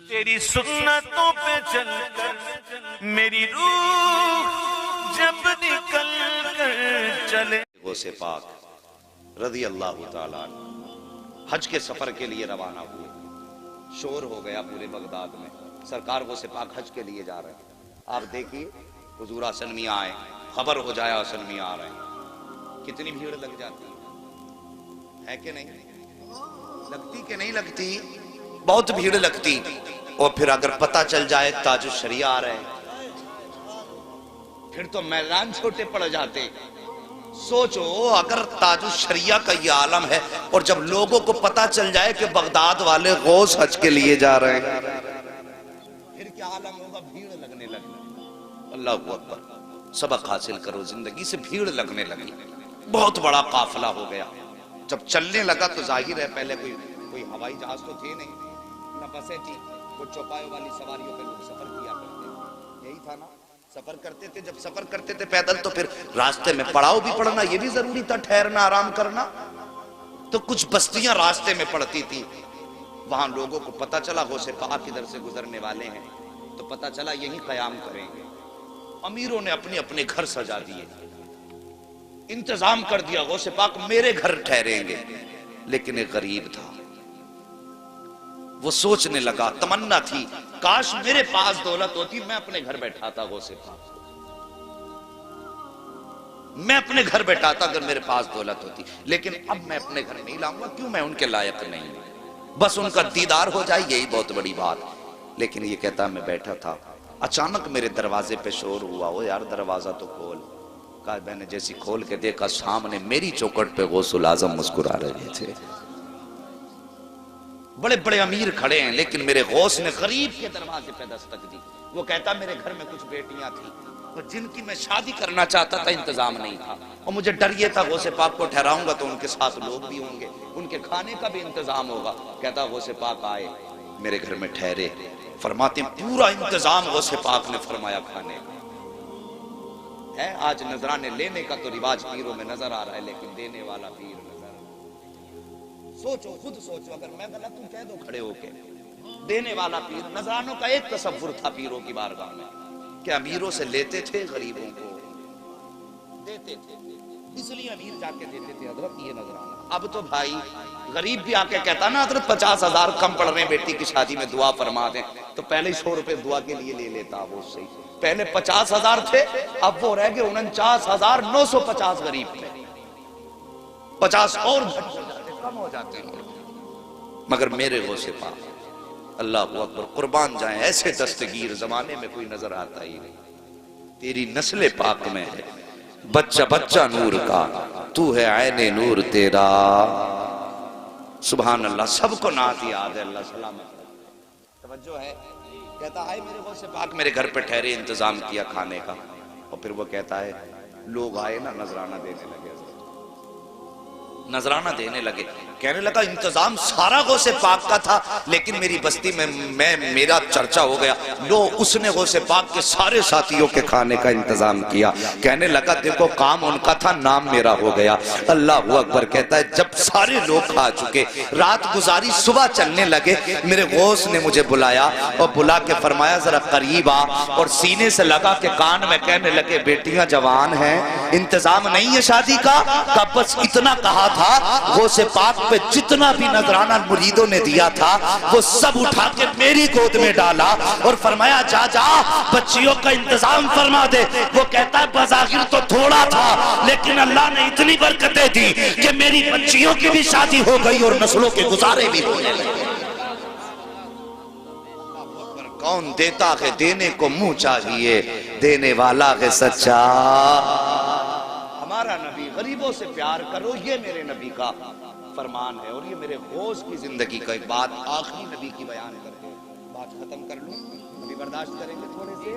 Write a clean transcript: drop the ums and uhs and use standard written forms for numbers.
تیری سنتوں پہ چل کر میری روح جب نکل کر چلے. غوث پاک رضی اللہ تعالیٰ عنہ حج کے سفر کے لیے روانہ ہوئے. شور ہو گیا پورے بغداد میں، سرکار غوث پاک حج کے لیے جا رہے ہیں. آپ دیکھیے حضور حسن میاں آئے، خبر ہو جائے حسن میاں آ رہے ہیں، کتنی بھیڑ لگ جاتی ہے کہ نہیں؟ لگتی کہ نہیں لگتی؟ بہت بھیڑ لگتی. اور پھر اگر پتہ چل جائے تاج الشریعہ آ رہے ہیں پھر تو میدان چھوٹے پڑ جاتے. سوچو اگر تاج الشریعہ کا یہ عالم ہے اور جب لوگوں کو پتہ چل جائے کہ بغداد والے غوث حج کے لیے جا رہے ہیں پھر کیا عالم ہوگا؟ بھیڑ لگنے لگی. اللہ اکبر. سبق حاصل کرو زندگی سے. بھیڑ لگنے لگی، بہت بڑا قافلہ ہو گیا. جب چلنے لگا تو ظاہر ہے پہلے کوئی ہوائی جہاز تو تھے نہیں، نہ بسیں تھی. وہ چوپایوں والی سواریوں پہ لوگ سفر کیا کرتے تھے. یہی تھا نا، سفر کرتے تھے. جب سفر کرتے تھے پیدل تو پھر راستے میں پڑاؤ بھی پڑنا یہ بھی ضروری تھا، ٹھہرنا آرام کرنا. تو کچھ بستیاں راستے میں پڑتی تھی. وہاں لوگوں کو پتہ چلا غوث پاک ادھر سے گزرنے والے ہیں تو پتہ چلا یہیں قیام کریں گے. امیروں نے اپنے اپنے گھر سجا دیے، انتظام کر دیا غوث پاک میرے گھر ٹھہریں گے. لیکن ایک غریب تھا، وہ سوچنے لگا، تمنا تھی کاش میرے پاس دولت ہوتی میں اپنے گھر بیٹھاتا غوث پاک، میں اپنے گھر بیٹھاتا اگر میرے پاس دولت ہوتی. لیکن اب میں اپنے گھر نہیں لاؤں گا، کیوں؟ میں ان کے لائق نہیں ہوں، بس ان کا دیدار ہو جائے یہی بہت بڑی بات. لیکن یہ کہتا میں بیٹھا تھا، اچانک میرے دروازے پہ شور ہوا. وہ یار دروازہ تو کھول. کہا میں نے جیسی کھول کے دیکھا سامنے میری چوکھٹ پہ غوث الاعظم مسکرا رہے تھے. بڑے بڑے امیر کھڑے ہیں لیکن میرے غوث نے غریب کے دروازے پہ دستک دی. وہ کہتا میرے گھر میں کچھ بیٹیاں تھیں اور جن کی میں شادی کرنا چاہتا تھا، انتظام نہیں تھا اور مجھے ڈر یہ تھا غوث پاک کو ٹھہراؤں گا تو ان کے ساتھ لوگ بھی ہوں گے، ان کے کھانے کا بھی انتظام ہوگا. کہتا غوث پاک آئے میرے گھر میں ٹھہرے. فرماتے ہیں پورا انتظام غوث پاک نے فرمایا کھانے کا. ہے آج نذرانے لینے کا تو رواج پیروں میں نظر آ رہا ہے لیکن دینے والا پیر نظر. سوچو، خود سوچو، اگر میں غلط ہوں کہہ دو کھڑے ہو کے. دینے والا پیر. نذرانوں کا ایک تصور تھا پیروں کی بارگاہ میں کہ امیروں سے لیتے تھے، غریبوں کو دیتے تھے. اس لیے امیر جا کے دیتے تھے حضرت یہ نذرانہ. اب تو بھائی غریب بھی آ کے کہتا نا حضرت 50,000 کم پڑ رہے ہیں بیٹی کی شادی میں دعا فرما دیں، تو پہلے 100 روپے دعا کے لیے لے لیتا وہ. اس سے پہلے 50,000 تھے، اب وہ رہ گئے 49,950 غریب تھے. 50 اور کم ہو جاتے ہیں. مگر میرے غوث پاک اللہ اکبر قربان جائیں ایسے دستگیر زمانے میں کوئی نظر آتا ہی نہیں. تیری نسل پاک میں ہے بچہ بچہ نور کا، تو ہے عین نور تیرا. سبحان اللہ. سب کو نعت یاد ہے. اللہ سلامت. توجہ ہے. کہتا ہے میرے غوث پاک میرے گھر پہ ٹھہرے، انتظام کیا کھانے کا. اور پھر وہ کہتا ہے لوگ آئے نا نذرانہ دینے لگے، نذرانہ دینے لگے. کہنے لگا انتظام سارا غوث پاک کا تھا لیکن میری بستی میں میرا چرچا ہو گیا. لو اس نے غوث پاک کے سارے ساتھیوں کے کھانے کا انتظام کیا. کہنے لگا دیکھو کام ان کا تھا، نام میرا ہو گیا. اللہ اکبر. کہتا ہے جب سارے لوگ کھا چکے، رات گزاری، صبح چلنے لگے، میرے غوث نے مجھے بلایا اور بلا کے فرمایا ذرا قریب آ، اور سینے سے لگا کے کان میں کہنے لگے بیٹیاں جوان ہیں، انتظام نہیں ہے شادی کا. بس اتنا کہا تھا غوث پاک پہ جتنا بھی نذرانہ مریدوں نے دیا تھا وہ سب اٹھا کے میری گود میں ڈالا اور فرمایا جا جا بچیوں کا انتظام فرما دے. وہ کہتا ہے بظاہر تو تھوڑا تھا لیکن اللہ نے اتنی برکتیں دی کہ میری بچیوں کی بھی شادی ہو گئی اور نسلوں کے گزارے بھی ہونے لگے. کون دیتا ہے دینے کو منہ چاہیے، دینے والا ہے سچا. ہمارا نبی غریبوں سے پیار کرو یہ میرے نبی کا فرمان ہے. اور یہ میرے غوث کی زندگی کا ایک بات آخری نبی کی بیان کر کے بات ختم کر لوں. ابھی برداشت کریں گے تھوڑے سے.